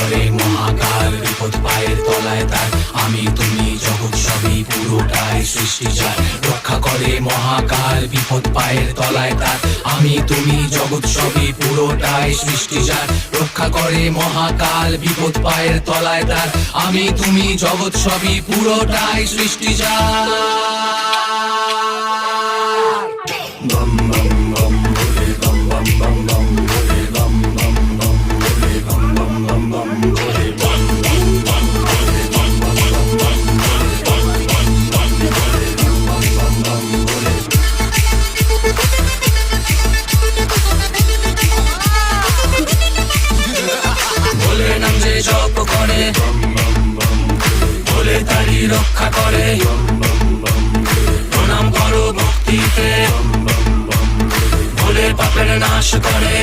করে মহাকাল, বিপদ পায়ের তলায় তার। আমি তুমি জগৎ সবই পুরোটাই সৃষ্টি যার। রক্ষা করে মহাকাল, বিপদ পায়ের তলায় তার। আমি তুমি জগৎ সবই পুরোটাই সৃষ্টি যার। রক্ষা করে মহাকাল, বিপদ পায়ের তলায় তার। আমি তুমি জগৎ সবই পুরোটাই সৃষ্টি যার। বম বম বম ভোলে বম বম বম বম ভোলে বম বম বম ভোলে বম বম বম বম ভোলে বম বম বম ভোলে বম বম বম বম ভোলে বম বম বম বম ভোলে। ভোলে নাম যে জপ করে বম বম বম ভোলে তারি রক্ষা করে বম বম বম প্রণাম করো ভক্তিতে বম বম বম ভোলে পাপের নাশ করে।